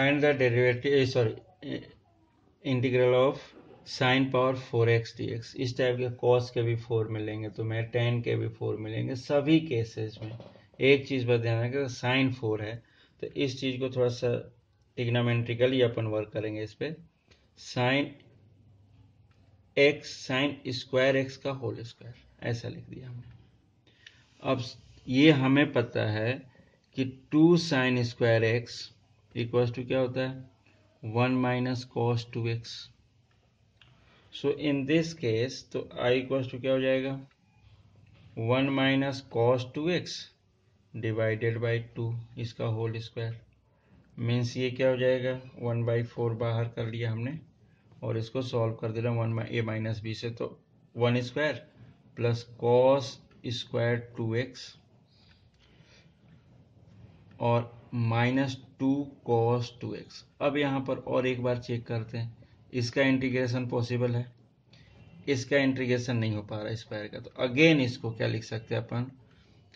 Find the derivative integral of sine power 4x dx। इस type के cos के भी 4 मिलेंगे तुम्हें, टेन के भी 4 मिलेंगे। सभी केसेस में एक चीज़ पर ध्यान रखें, साइन 4 है तो इस चीज़ को थोड़ा सा ट्रिग्नोमेट्रिकली अपन वर्क करेंगे इस पर। Sine x sign square x का होल स्क्वायर, ऐसा लिख दिया हमने। अब ये हमें पता है कि 2 sine square x equal to क्या होता है, 1 minus cos 2x। So in this case तो i इक्वल टू क्या हो जाएगा, 1 minus cos 2x divided by 2 इसका होल स्क्वायर। मीन्स ये क्या हो जाएगा, 1/4 बाहर कर लिया हमने और इसको सॉल्व कर दिया 1 माइनस बी से, तो 1 square plus cos square 2x और माइनस 2 कॉस 2x। अब यहाँ पर और एक बार चेक करते हैं, इसका इंटीग्रेशन पॉसिबल है, इसका इंटीग्रेशन नहीं हो पा रहा स्क्वायर का, तो अगेन इसको क्या लिख सकते हैं अपन,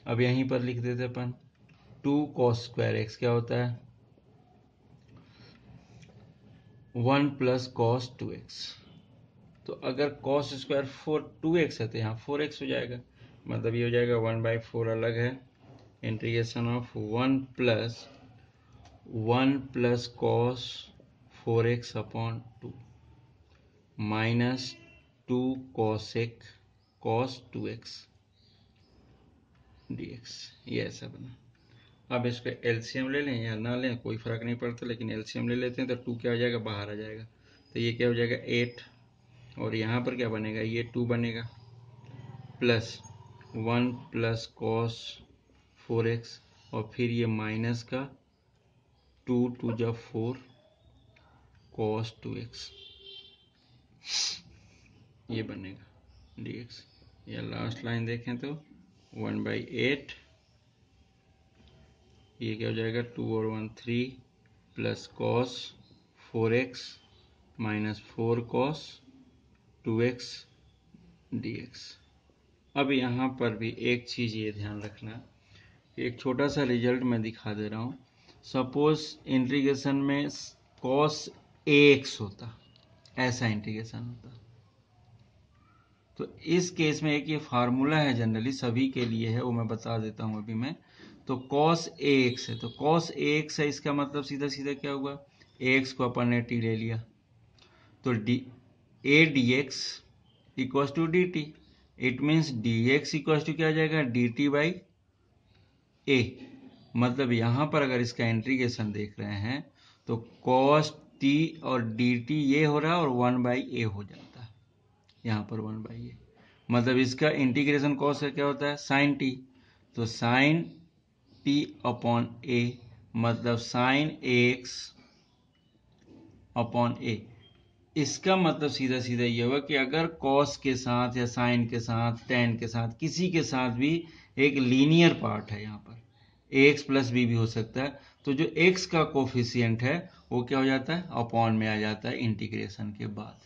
अब यहीं पर लिख देते अपन 2 कॉस स्क्वायर एक्स क्या होता है 1 प्लस कॉस 2x। तो अगर कॉस स्क्वायर 2x है तो यहाँ 4x हो जाएगा, मतलब ये हो जाएगा 1/4 अलग है, integration of 1 plus cos 4x upon 2 minus 2 cosec cos 2x dx। ये ऐसा बना। अब इसको एलसीएम ले लें या ना लें कोई फर्क नहीं पड़ता, लेकिन एलसीएम ले लेते हैं तो 2 क्या हो जाएगा, बाहर आ जाएगा, तो ये क्या हो जाएगा 8, और यहाँ पर क्या बनेगा, ये 2 बनेगा प्लस 1 प्लस कॉस 4x और फिर ये माइनस का 2 2 जा 4 कॉस 2x ये बनेगा dx। या लास्ट लाइन देखें तो 1/8, ये क्या हो जाएगा 2 और 1 3 plus cos 4x minus 4 cos 2x dx। अब यहाँ पर भी एक चीज़ ये ध्यान रखना, एक छोटा सा रिजल्ट मैं दिखा दे रहा हूँ। सपोज इंटीग्रेशन में कॉस ax होता, ऐसा इंटीग्रेशन होता, तो इस केस में एक ये फार्मूला है जनरली सभी के लिए है, वो मैं बता देता हूँ अभी मैं। तो cos ax है, तो cos ax है, इसका मतलब सीधा सीधा क्या हुआ, ax को अपन ने t ले लिया, तो a dx equal to D T. It means dx equal to क्या आ जाएगा, dt बाई a। मतलब यहाँ पर अगर इसका इंटीग्रेशन देख रहे हैं तो cos t और dt ये हो रहा है और 1/a हो जाता है, यहाँ पर 1/a, मतलब इसका इंटीग्रेशन cos का क्या होता है sin t, तो sin t अपॉन a मतलब sin ax अपॉन a। इसका मतलब सीधा सीधा ये होगा कि अगर cos के साथ या sin के साथ tan के साथ किसी के साथ भी एक लीनियर पार्ट है, यहाँ पर ax प्लस b भी हो सकता है, तो जो x का कोफिशिएंट है वो क्या हो जाता है, अपॉन में आ जाता है इंटीग्रेशन के बाद।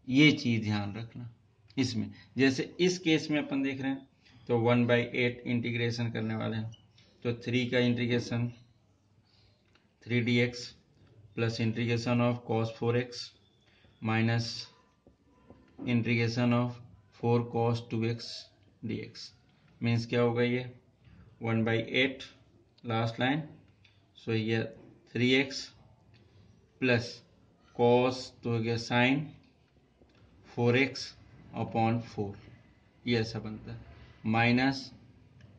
ये चीज ध्यान रखना इसमें। जैसे इस केस में अपन देख रहे हैं तो 1/8 इंटीग्रेशन करने वाले हैं, तो 3 का integration 3dx plus integration of cos 4x minus integration of 4 cos 2x dx। Means क्या होगा, ये 1/8 लास्ट लाइन, सो ये 3x प्लस cos तो हो गया sin 4x अपॉन 4, ये ऐसा बनता है, माइनस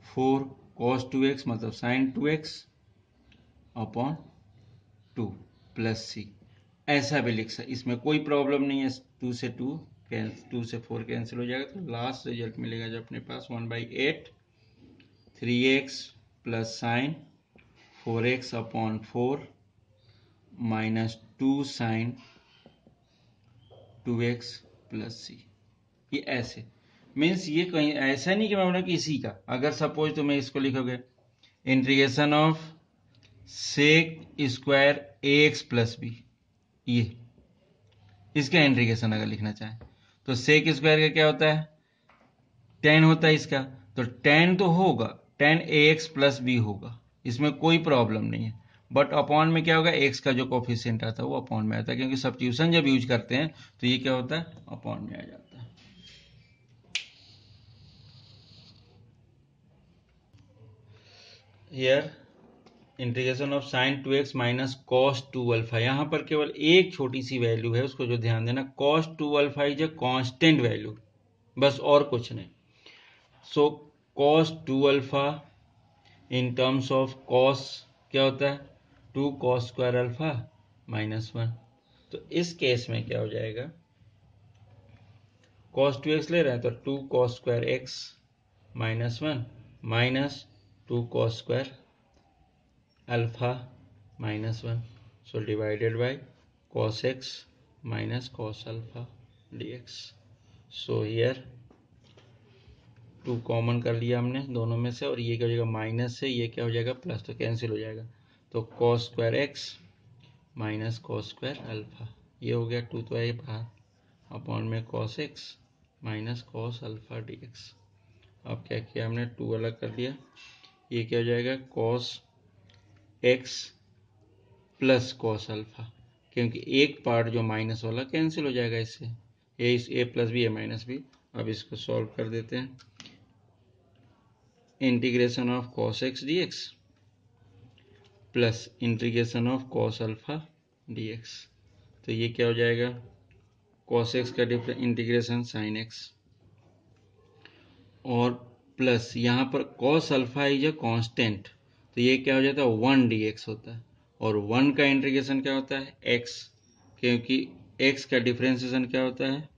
4 cos 2x मतलब sin 2x upon 2 plus c, ऐसा भी लिख सकते, इसमें कोई प्रॉब्लम नहीं है। 2 से 4 कैंसिल हो जाएगा, तो लास्ट रिजल्ट मिलेगा जो अपने पास 1/8 3x plus sine 4x upon 4 minus 2 sine 2x plus c। ये ऐसे मीन्स ये कहीं ऐसा नहीं कि मैं बोला कि इसी का, अगर सपोज तुम्हें इसको लिखोगे integration of sec square ax plus B, ये इसका इंटीग्रेशन अगर लिखना चाहे तो सेक स्क्वायर का क्या होता है, 10 होता है इसका, तो 10 तो होगा, 10 ax प्लस बी होगा, इसमें कोई प्रॉब्लम नहीं है। बट अपॉन में क्या होगा, एक्स का जो कोफिशिएंट आता है वो अपॉन में आता है, क्योंकि सब्स्टिट्यूशन जब यूज करते हैं तो ये क्या होता है, अपॉन में आ जाता है। Here integration of sine 2x minus cos 2 alpha, यहाँ पर केवल एक छोटी सी वैल्यू है, उसको जो ध्यान देना, cos 2 alpha is a constant value, बस और कुछ नहीं। So cos 2 alpha in terms of cos क्या होता है, 2 कॉस स्क्वायर अल्फा माइनस 1। तो इस केस में क्या हो जाएगा, कॉस 2x ले रहे हैं तो 2 cos square x minus 1 minus 2 cos square alpha minus 1, so divided by cos X minus cos alpha dx। So here 2 common कर लिया हमने दोनों में से, और ये क्या हो जाएगा, माइनस से ये क्या हो जाएगा प्लस, तो कैंसिल हो जाएगा, तो cos square x minus cos square alpha, ये हो गया 2 तो है बाहर, अपॉन में cos X minus cos alpha dx। अब क्या किया हमने, 2 अलग कर दिया, ये क्या हो जाएगा cos X plus cos alpha, क्योंकि एक पार्ट जो माइनस वाला कैंसिल हो जाएगा इससे, ए प्लस बी ए माइनस बी। अब इसको सॉल्व कर देते हैं, integration of cos X D x plus integration of cos alpha D x, तो ये क्या हो जाएगा, कॉस एक्स का इंटीग्रेशन साइन एक्स, और प्लस यहाँ पर cos alpha is a constant, तो ये क्या हो जाता है 1 dx होता है, और 1 का इंटीग्रेशन क्या होता है x, क्योंकि x का डिफरेंशिएशन क्या होता है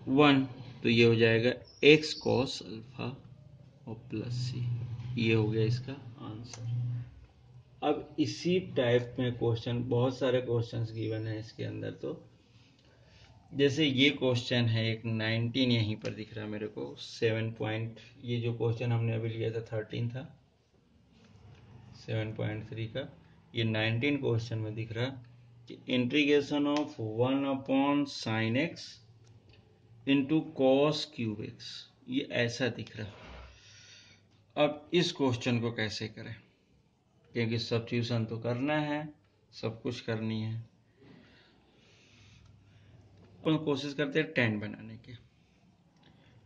1, तो ये हो जाएगा x cos अल्फा और प्लस c, ये हो गया इसका आंसर। अब इसी टाइप में क्वेश्चन, बहुत सारे क्वेश्चंस गिवन है इसके अंदर, तो जैसे ये क्वेश्चन है एक 19 यहीं पर दिख रहा है मेरे को 7 पॉइंट, ये जो क्वेश्चन हमने अभी लिया था 13 था 7.3 का, ये 19 क्वेश्चन में दिख रहा कि integration of 1 upon sine x into cos cube x, ये ऐसा दिख रहा। अब इस क्वेश्चन को कैसे करें, क्योंकि सब्स्टिट्यूशन तो करना है, सब कुछ करनी है, अपन कोशिश करते हैं tan बनाने की।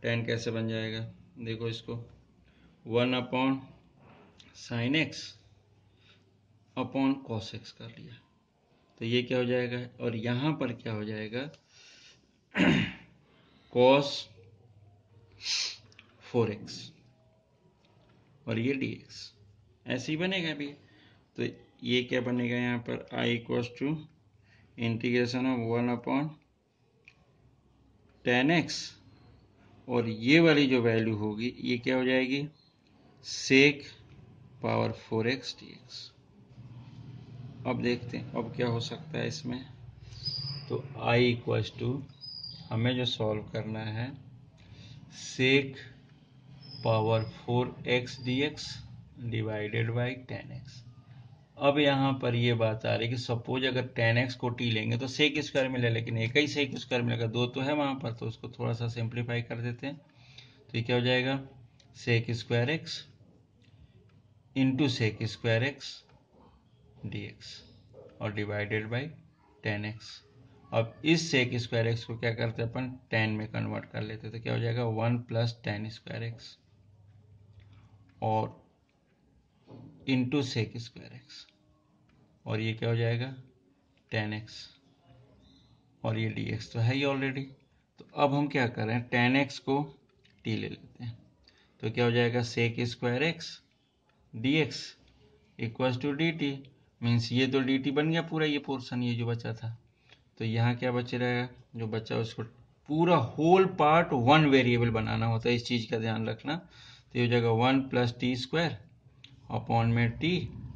tan कैसे बन जाएगा, देखो इसको 1 upon sine x upon cos x कर लिया, तो ये क्या हो जाएगा, और यहाँ पर क्या हो जाएगा कॉस 4x और ये dx, ऐसे ही बनेगा अभी। तो ये क्या बनेगा यहाँ पर i equals to integration of 1 upon tan x, और ये वाली जो वैल्यू होगी ये क्या हो जाएगी सेक पावर 4x dx। अब देखते हैं अब क्या हो सकता है इसमें, तो i इक्वल्स टू हमें जो सॉल्व करना है sec power 4x dx divided by tan x। अब यहाँ पर ये बात आ रही है कि सपोज अगर tan x को t लेंगे तो सेक स्क्वायर मिले, लेकिन एक ही सेक स्क्वायर मिलेगा, दो तो है वहाँ पर, तो उसको थोड़ा सा सिंप्लीफाई कर देते हैं, तो ये क्या हो जाएगा sec square x into sec square x dx और डिवाइडेड बाई tan x। अब इस सेक स्क्वायर एक्स को क्या करते हैं अपन tan में कन्वर्ट कर लेते हैं, तो क्या हो जाएगा 1 प्लस tan स्क्वायर एक्स और इंटू सेक स्क्वायर एक्स, और ये क्या हो जाएगा tan x, और ये dx तो है ही ऑलरेडी। तो अब हम क्या कर रहे हैं tan x को t ले लेते हैं, तो क्या हो जाएगा sec square x dx equals to dt, means ये तो dt बन गया पूरा, ये पोर्शन ये जो बचा था, तो यहाँ क्या बच रहेगा, जो बचा उसको पूरा होल पार्ट वन वेरिएबल बनाना होता है, इस चीज़ का ध्यान रखना। तो ये हो जाएगा 1 प्लस टी स्क्वायर अपॉन में t,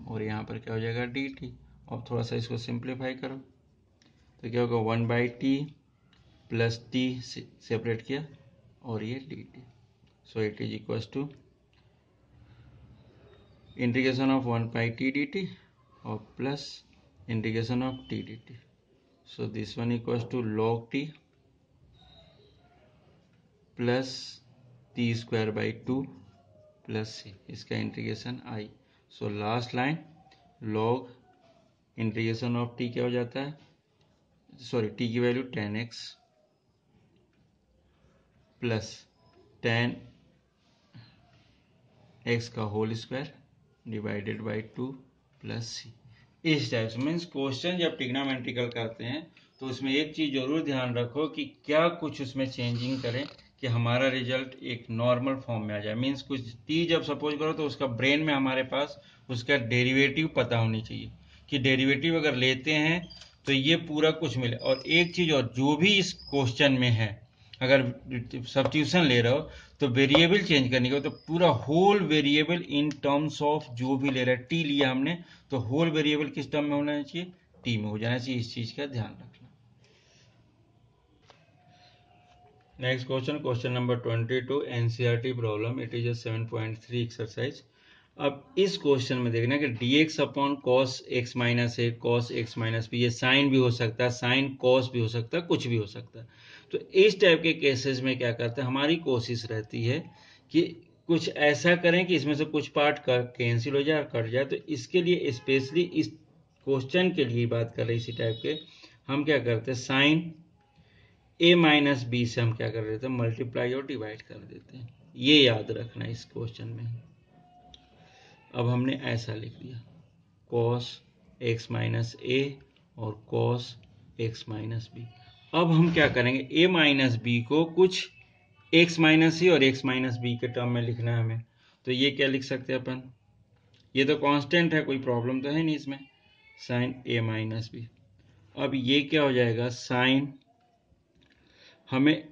और यहाँ पर क्या हो जाएगा dt। अब थोड़ा सा इसको सिंप्लीफाई करो, तो क्या होगा 1 by T plus T separate किया और ये dt, so it is equals to integration of 1 by T dt और plus integration of t dt, so this one equals to log t plus T square by 2 plus C, इसका integration i, so last line log integration of T क्या हो जाता है, sorry T की value 10x plus 10x का whole square divided by 2 plus सी। इस type से means question जब ट्रिग्नोमेट्रिकल करते हैं तो उसमें एक चीज जरूर ध्यान रखो कि क्या कुछ उसमें चेंजिंग करें कि हमारा रिजल्ट एक नॉर्मल फॉर्म में आ जाए। मीन्स कुछ टी जब सपोज करो तो उसका ब्रेन में हमारे पास उसका डेरिवेटिव पता होनी चाहिए कि डेरिवेटिव अगर लेते हैं तो ये पूरा कुछ मिले। और एक चीज और, जो भी इस क्वेश्चन में है अगर सब्स्टिट्यूशन ले रहे हो तो वेरिएबल चेंज करने का, तो पूरा whole variable in terms of जो भी ले रहा है, टी लिया हमने तो होल वेरिएबल किस टर्म में होना चाहिए, टी में हो जाना चाहिए। इस चीज का ध्यान रखना। Next question, question number 22 NCERT problem, it is a 7.3 exercise. अब इस क्वेश्चन में देखना कि dx upon cos X minus A cos X minus B, ये साइन भी हो सकता है, साइन कॉस भी हो सकता है, कुछ भी हो सकता है। तो इस टाइप के केसेस में क्या करते हैं, हमारी कोशिश रहती है कि कुछ ऐसा करें कि इसमें से कुछ पार्ट कैंसिल हो जाए और कट जाए। तो इसके लिए स्पेशली इस क्वेश्चन के लिए बात कर रहे हैं, इसी टाइप के हम क्या करते हैं, साइन ए माइनस बी से हम क्या कर देते हैं, मल्टीप्लाई और डिवाइड कर देते हैं। ये याद रखना इस क्वेश्चन में। अब हमने ऐसा लिख दिया cos x माइनस ए और cos x माइनस बी। अब हम क्या करेंगे, a माइनस बी को कुछ x माइनस ए और x माइनस बी के टर्म में लिखना है हमें। तो ये क्या लिख सकते हैं अपन, ये तो कांस्टेंट है, कोई प्रॉब्लम तो है नहीं इसमें, साइन a माइनस बी। अब ये क्या हो जाएगा, साइन, हमें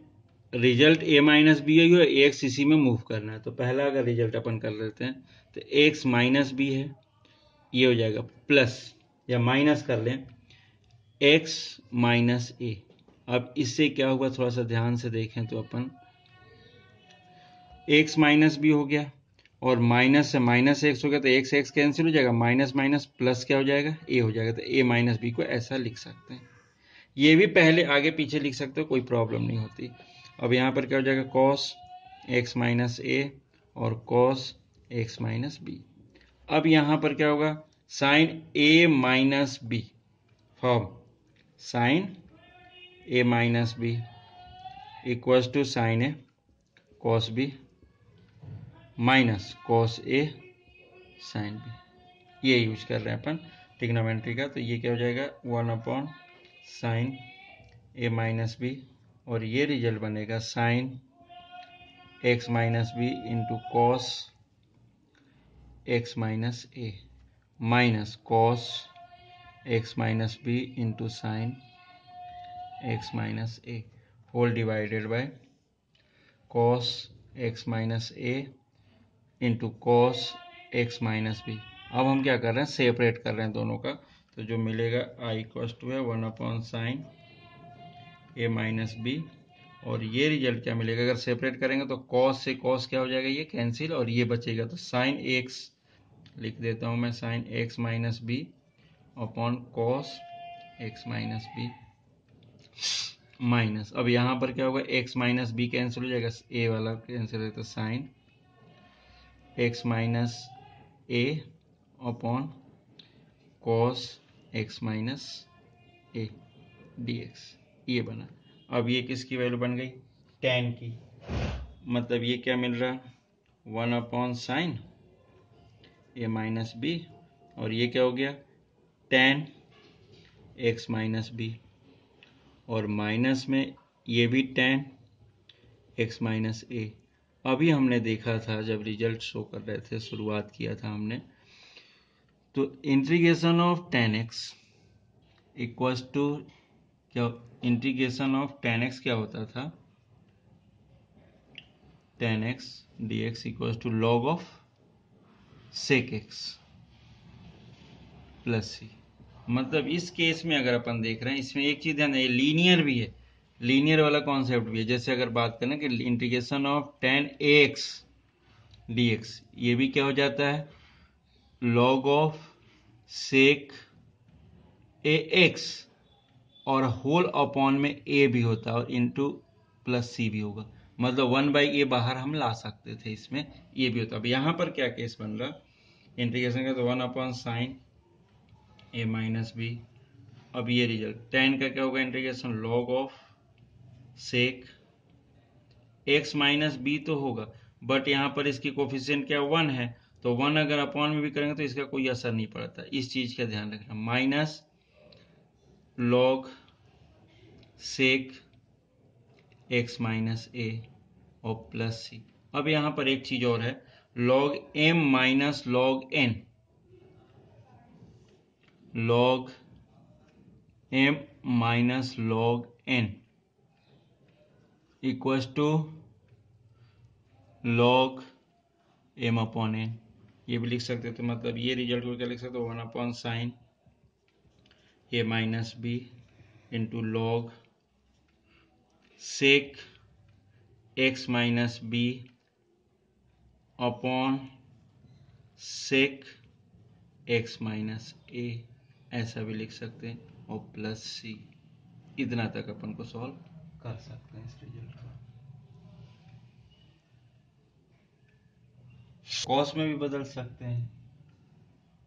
रिजल्ट a माइनस बी है और x इसी में मूव करना है। तो पहला अगर रिजल्ट अपन कर लेते हैं तो x माइनस बी है, ये हो जाएगा प्लस या माइनस कर लें x माइनस ए। अब इससे क्या होगा, थोड़ा सा ध्यान से देखें तो अपन x माइनस बी हो गया और माइनस से माइनस एक्स हो गया तो एक्स एक्स कैंसिल हो जाएगा, माइनस माइनस प्लस क्या हो जाएगा, a हो जाएगा। तो a माइनस बी को ऐसा लिख सकते हैं। ये भी पहले आगे पीछे लिख सकते हो, कोई प्रॉब्लम नहीं होती। अब यहाँ पर क्या हो जाएगा, cos x माइनस ए और cos x माइनस बी। अब यहाँ पर क्या होगा, sine a minus B form sine a minus B equals to sine A cos b minus cos a sine b। ये यूज कर रहे हैं अपन ट्रिग्नोमेट्री का। तो ये क्या हो जाएगा, 1 upon sine a minus B और ये रिजल्ट बनेगा sine x minus B into cos x minus A minus cos x minus B into sine x minus A whole divided by cos x minus A into cos x minus B. अब हम क्या कर रहे हैं, separate कर रहे हैं दोनों का। तो जो मिलेगा आई इक्वल्स टू है 1 अपॉन साइन ए माइनस बी और ये रिजल्ट क्या मिलेगा, अगर सेपरेट करेंगे तो cos से cos क्या हो जाएगा, ये कैंसिल और ये बचेगा। तो साइन x लिख देता हूं मैं, sine x minus B upon cos x minus B minus, अब यहां पर क्या होगा, x माइनस बी कैंसिल हो जाएगा, a वाला कैंसिल हो जाएगा, तो साइन x माइनस ए अपॉन cos x माइनस ए dx, ये बना। अब ये किसकी वैल्यू बन गई, tan की। मतलब ये क्या मिल रहा है, 1 अपॉन साइन ए माइनस बी और ये क्या हो गया, tan x माइनस बी और माइनस में ये भी tan x माइनस ए। अभी हमने देखा था जब रिजल्ट शो कर रहे थे, शुरुआत किया था हमने, तो integration of tan x equals to क्या, इंटीग्रेशन ऑफ tan x क्या होता था, tan x dx equals to log of sec x plus C. मतलब इस केस में अगर अपन देख रहे हैं, इसमें एक चीज ध्यान, लीनियर भी है, लीनियर वाला कॉन्सेप्ट भी है। जैसे अगर बात करें कि integration of tan ax dx, ये भी क्या हो जाता है, log ऑफ sec ax और होल अपॉन में a भी होता है और इंटू प्लस सी भी होगा। मतलब 1/a बाहर हम ला सकते थे, इसमें ये भी होता। अब यहाँ पर क्या केस बन रहा, इंटीग्रेशन का तो 1/sin a माइनस बी। अब ये रिजल्ट tan का क्या होगा integration log of sec x minus B तो होगा, बट यहाँ पर इसकी कोफिशिएंट क्या 1 है, तो 1 अगर अपॉन में भी करेंगे तो इसका कोई असर नहीं पड़ता, इस चीज का ध्यान रखना। Minus log sec x minus ए और प्लस सी। अब यहाँ पर एक चीज और है, log m minus log n, log m minus log n equals to log m upon n। ये भी लिख सकते हो, तो मतलब ये रिजल्ट को क्या लिख सकते हो 1/sin a minus B into log sec x minus B upon sec x minus A, ऐसा भी लिख सकते हैं, और प्लस सी। इतना तक अपन को सॉल्व कर सकते हैं इस रिजल्ट को। कॉस में भी बदल सकते हैं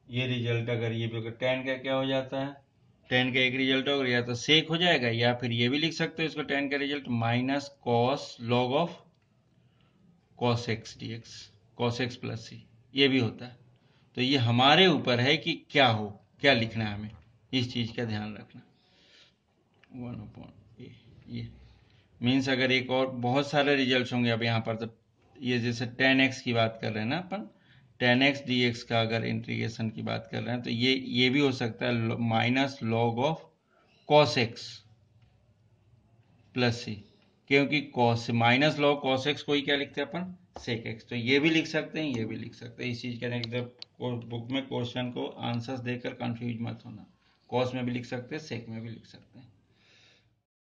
ये रिजल्ट, अगर ये भी tan का क्या हो जाता है, tan का एक रिजल्ट होगा, या तो सेक हो जाएगा, या फिर ये भी लिख सकते हो इसको tan का result minus cos log of cos X D X, cos X plus C, ये भी होता है। तो ये हमारे ऊपर है कि क्या हो, क्या लिखना है, हमें इस चीज का ध्यान रखना। 1/a ये मीन्स अगर एक और बहुत सारे रिजल्ट होंगे अब यहाँ पर, तो ये जैसे tan x की बात कर रहे हैं ना अपन, tan x dx का अगर इंटीग्रेशन की बात कर रहे हैं, तो ये भी हो सकता है minus log of cos x plus C, क्योंकि cos minus log cos x को ही क्या लिखते हैं अपन sec x, तो ये भी लिख सकते हैं, ये भी लिख सकते हैं। इस चीज के बुक में क्वेश्चन को आंसर्स देकर कंफ्यूज मत होना, cos में भी लिख सकते हैं, sec में भी लिख सकते हैं।